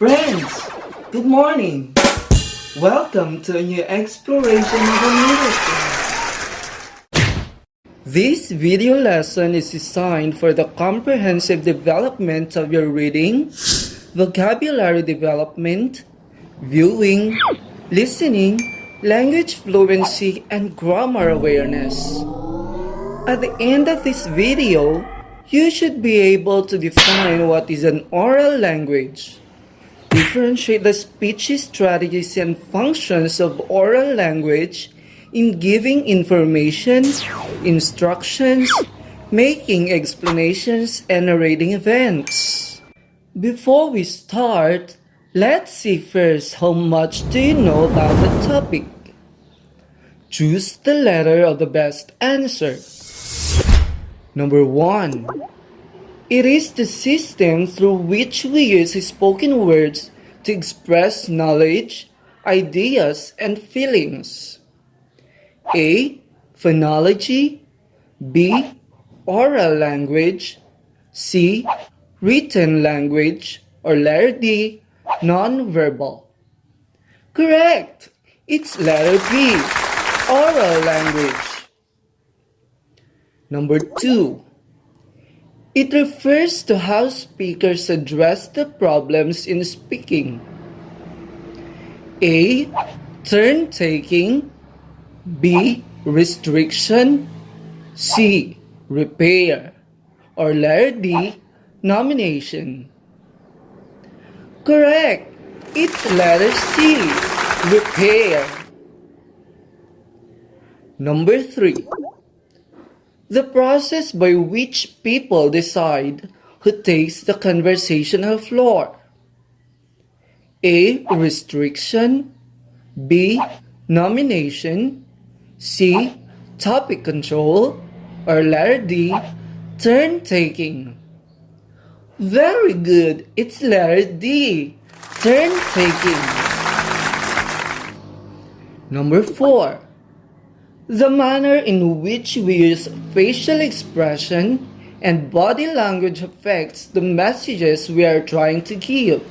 Friends, good morning. Welcome to a new exploration of the literature. This video lesson is designed for the comprehensive development of your reading, vocabulary development, viewing, listening, language fluency, and grammar awareness. At the end of this video, you should be able to define what is an oral language, differentiate the speech strategies and functions of oral language in giving information, instructions, making explanations, and narrating events. Before we start, let's see first how much do you know about the topic. Choose the letter of the best answer. Number 1. It is the system through which we use spoken words to express knowledge, ideas, and feelings. A. Phonology. B. Oral language. C. Written language. Or letter D. Non-verbal. Correct! It's letter B. Oral language. Number 2. It refers to how speakers address the problems in speaking. A. Turn-taking. B. Restriction. C. Repair. Or letter D. Nomination. Correct! It's letter C. Repair. Number 3. The process by which people decide who takes the conversational floor. A. Restriction. B. Nomination. C. Topic control. Or letter D. Turn-taking. Very good. It's letter D. Turn-taking. Number 4. The manner in which we use facial expression and body language affects the messages we are trying to give.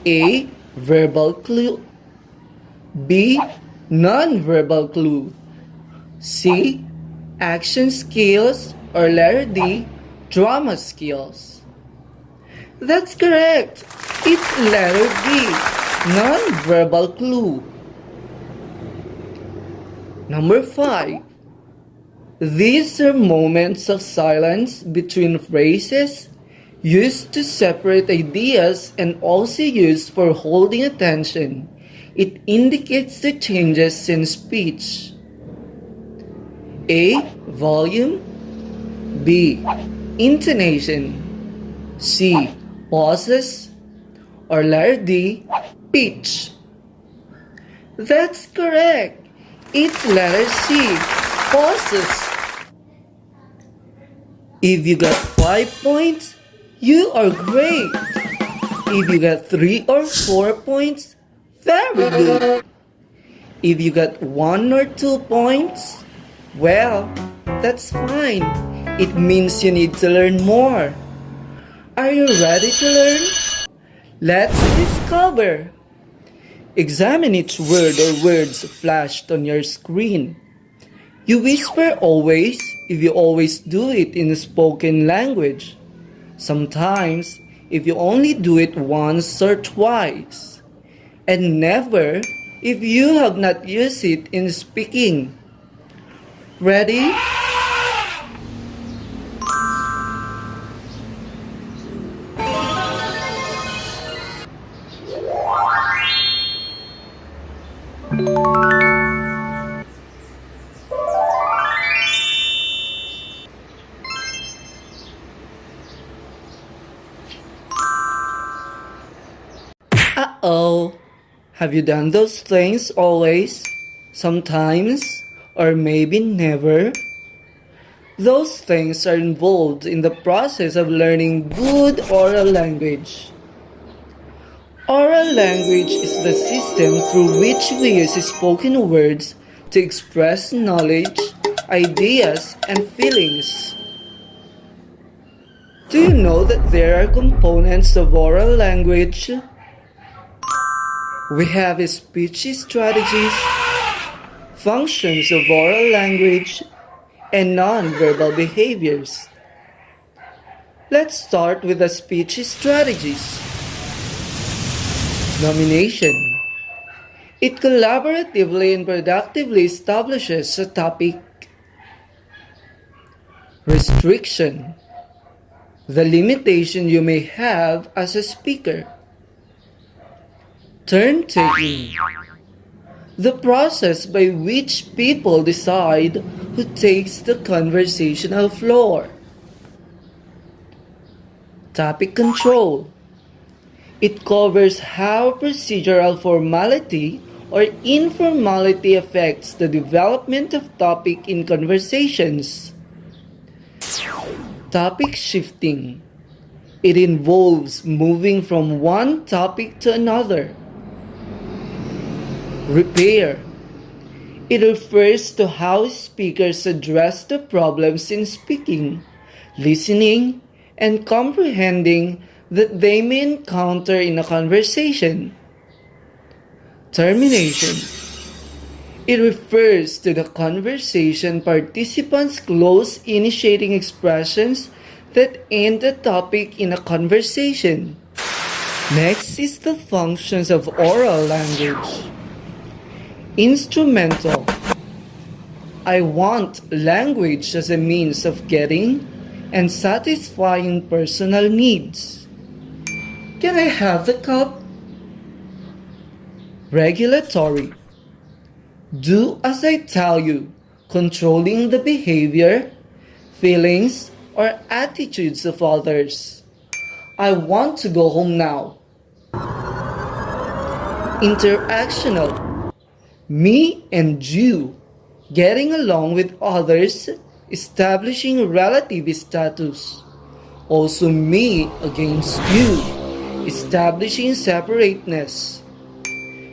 A. Verbal clue. B. Non-verbal clue. C. Action skills. Or letter D. Drama skills. That's correct. It's letter B. Non-verbal clue. Number 5. These are moments of silence between phrases used to separate ideas and also used for holding attention. It indicates the changes in speech. A. Volume. B. Intonation. C. Pauses. Or letter D. Pitch. That's correct. It's letter C. Pauses. If you got 5 points, you are great. If you got 3 or 4 points, very good. If you got 1 or 2 points, well, that's fine. It means you need to learn more. Are you ready to learn? Let's discover. Examine each word or words flashed on your screen. You whisper always if you always do it in spoken language. Sometimes if you only do it once or twice. And never if you have not used it in speaking. Ready? Uh-oh. Have you done those things always? Sometimes? Or maybe never? Those things are involved in the process of learning good oral language. Oral language is the system through which we use spoken words to express knowledge, ideas, and feelings. To Do you know that there are components of oral language? We have speech strategies, functions of oral language, and non-verbal behaviors. Let's start with the speech strategies. Nomination. It collaboratively and productively establishes a topic. Restriction. The limitation you may have as a speaker. Turn-taking. The process by which people decide who takes the conversational floor. Topic control. It covers how procedural formality or informality affects the development of topic in conversations. Topic shifting. It involves moving from one topic to another. Repair. It refers to how speakers address the problems in speaking, listening, and comprehending that they may encounter in a conversation. Termination. It refers to the conversation participants' close initiating expressions that end the topic in a conversation. Next is the functions of oral language. Instrumental. I want language as a means of getting and satisfying personal needs. Can I have the cup? Regulatory. Do as I tell you, controlling the behavior, feelings, or attitudes of others. I want to go home now. Interactional. Me and you, getting along with others, establishing relative status. Also me against you, establishing separateness.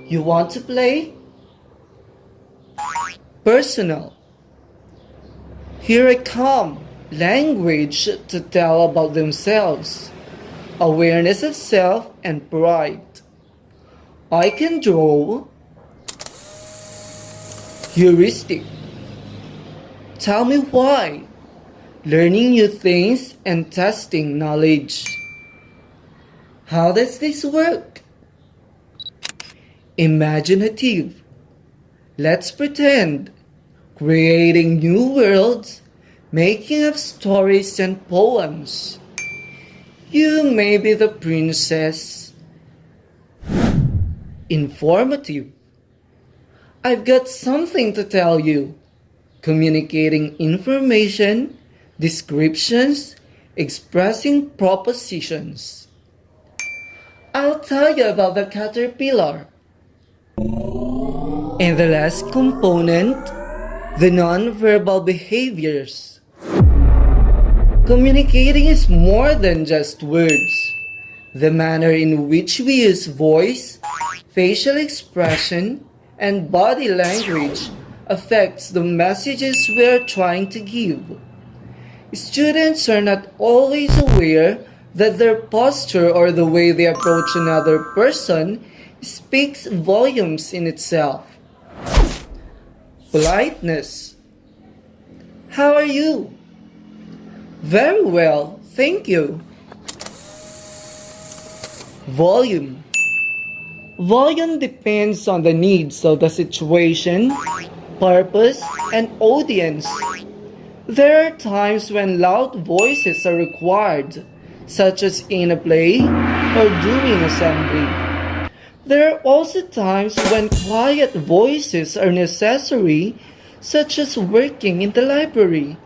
You want to play? Personal. Here I come. Language to tell about themselves. Awareness of self and pride. I can draw. Heuristic. Tell me why. Learning new things and testing knowledge. How does this work? Imaginative. Let's pretend. Creating new worlds, making up stories and poems. You may be the princess. Informative. I've got something to tell you. Communicating information, descriptions, expressing propositions. I'll tell you about the caterpillar. And the last component, the non-verbal behaviors. Communicating is more than just words. The manner in which we use voice, facial expression, and body language affects the messages we are trying to give. Students are not always aware that their posture or the way they approach another person speaks volumes in itself. Politeness. How are you? Very well, thank you. Volume. Volume depends on the needs of the situation, purpose, and audience. There are times when loud voices are required, such as in a play or during assembly. There are also times when quiet voices are necessary, such as working in the library.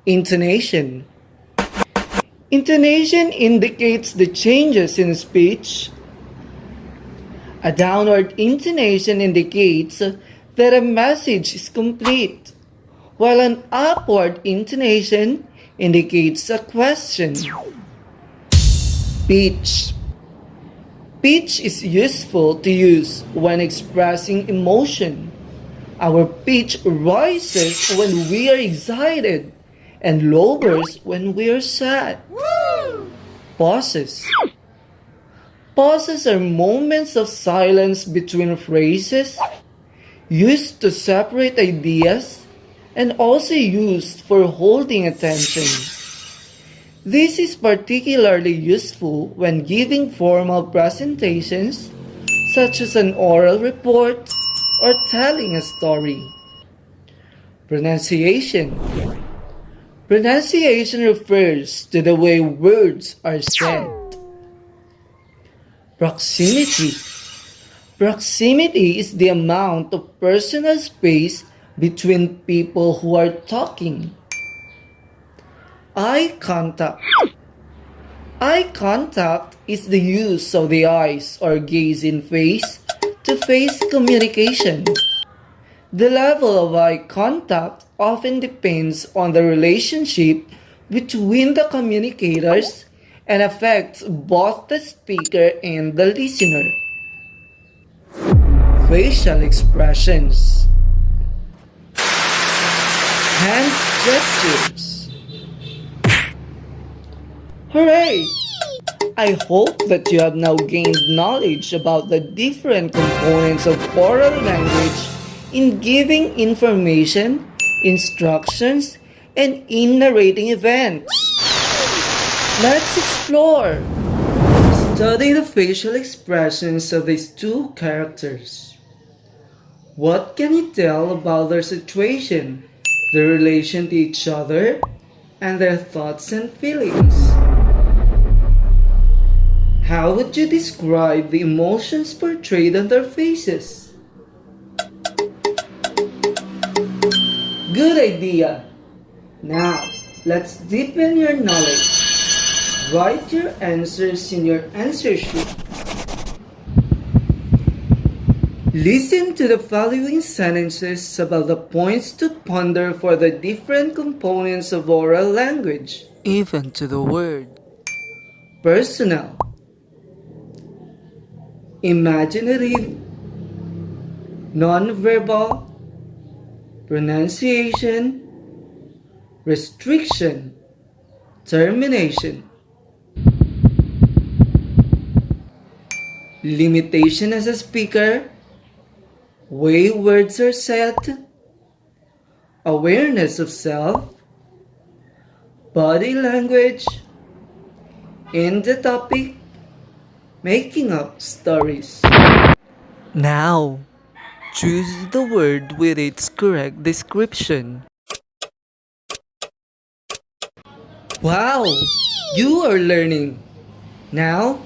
Intonation. Intonation indicates the changes in speech. A downward intonation indicates that a message is complete, while an upward intonation indicates a question. Pitch. Pitch is useful to use when expressing emotion. Our pitch rises when we are excited and lowers when we are sad. Pauses. Pauses are moments of silence between phrases, used to separate ideas, and also used for holding attention. This is particularly useful when giving formal presentations, such as an oral report or telling a story. Pronunciation. Pronunciation refers to the way words are said. Proximity. Proximity is the amount of personal space between people who are talking. Eye contact. Eye contact is the use of the eyes or gaze in face-to-face communication. The level of eye contact often depends on the relationship between the communicators and affects both the speaker and the listener. Facial expressions. Hand gestures. Hooray! I hope that you have now gained knowledge about the different components of oral language in giving information, instructions, and in narrating events. Let's explore! Study the facial expressions of these two characters. What can you tell about their situation, their relation to each other, and their thoughts and feelings? How would you describe the emotions portrayed on their faces? Good idea! Now, let's deepen your knowledge. Write your answers in your answer sheet. Listen to the following sentences about the points to ponder for the different components of oral language, even to the word. Personal, imaginative, non-verbal, pronunciation, restriction, termination. Limitation as a speaker, way words are said, awareness of self, body language, in the topic, making up stories. Now, choose the word with its correct description. Wow! You are learning! Now,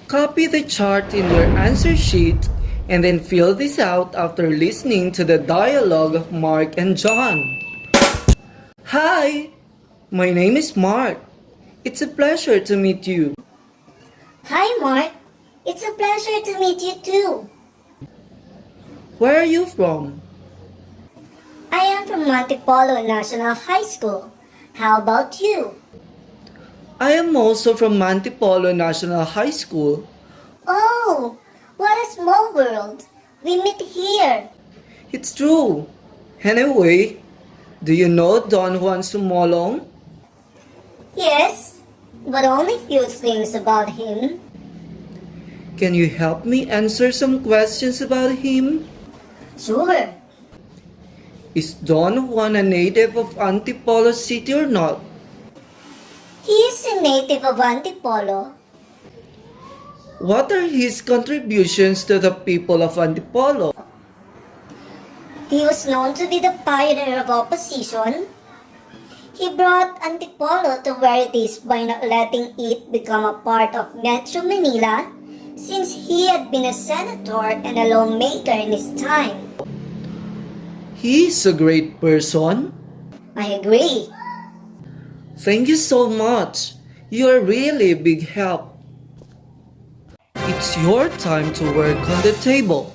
copy the chart in your answer sheet and then fill this out after listening to the dialogue of Mark and John. Hi! My name is Mark. It's a pleasure to meet you. Hi, Mark. It's a pleasure to meet you too. Where are you from? I am from Antipolo National High School. How about you? I am also from Antipolo National High School. Oh, what a small world. We meet here. It's true. Anyway, do you know Don Juan Sumolong? Yes, but only few things about him. Can you help me answer some questions about him? Sure. Is Don Juan a native of Antipolo City or not? He is a native of Antipolo. What are his contributions to the people of Antipolo? He was known to be the pioneer of opposition. He brought Antipolo to where it is by not letting it become a part of Metro Manila, since he had been a senator and a lawmaker in his time. He's a great person. I agree. Thank you so much. You are really a big help. It's your time to work on the table.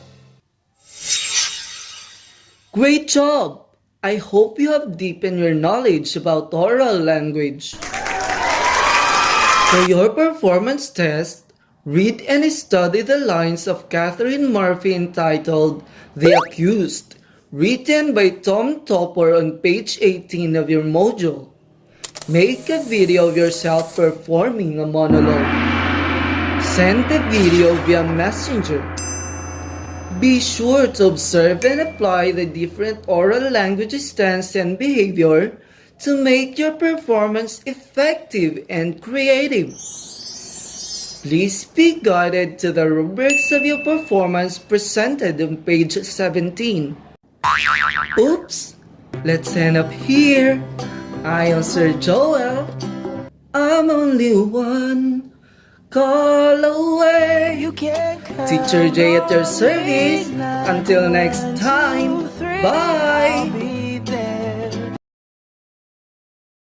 Great job! I hope you have deepened your knowledge about oral language. For your performance test, read and study the lines of Catherine Murphy entitled The Accused, written by Tom Topper on page 18 of your module. Make a video of yourself performing a monologue. Send the video via Messenger. Be sure to observe and apply the different oral language stance and behavior to make your performance effective and creative. Please be guided to the rubrics of your performance presented on page 17. Oops! Let's end up here. I am Sir Joel. I'm only one call away. Teacher J at your service. Until next time, bye!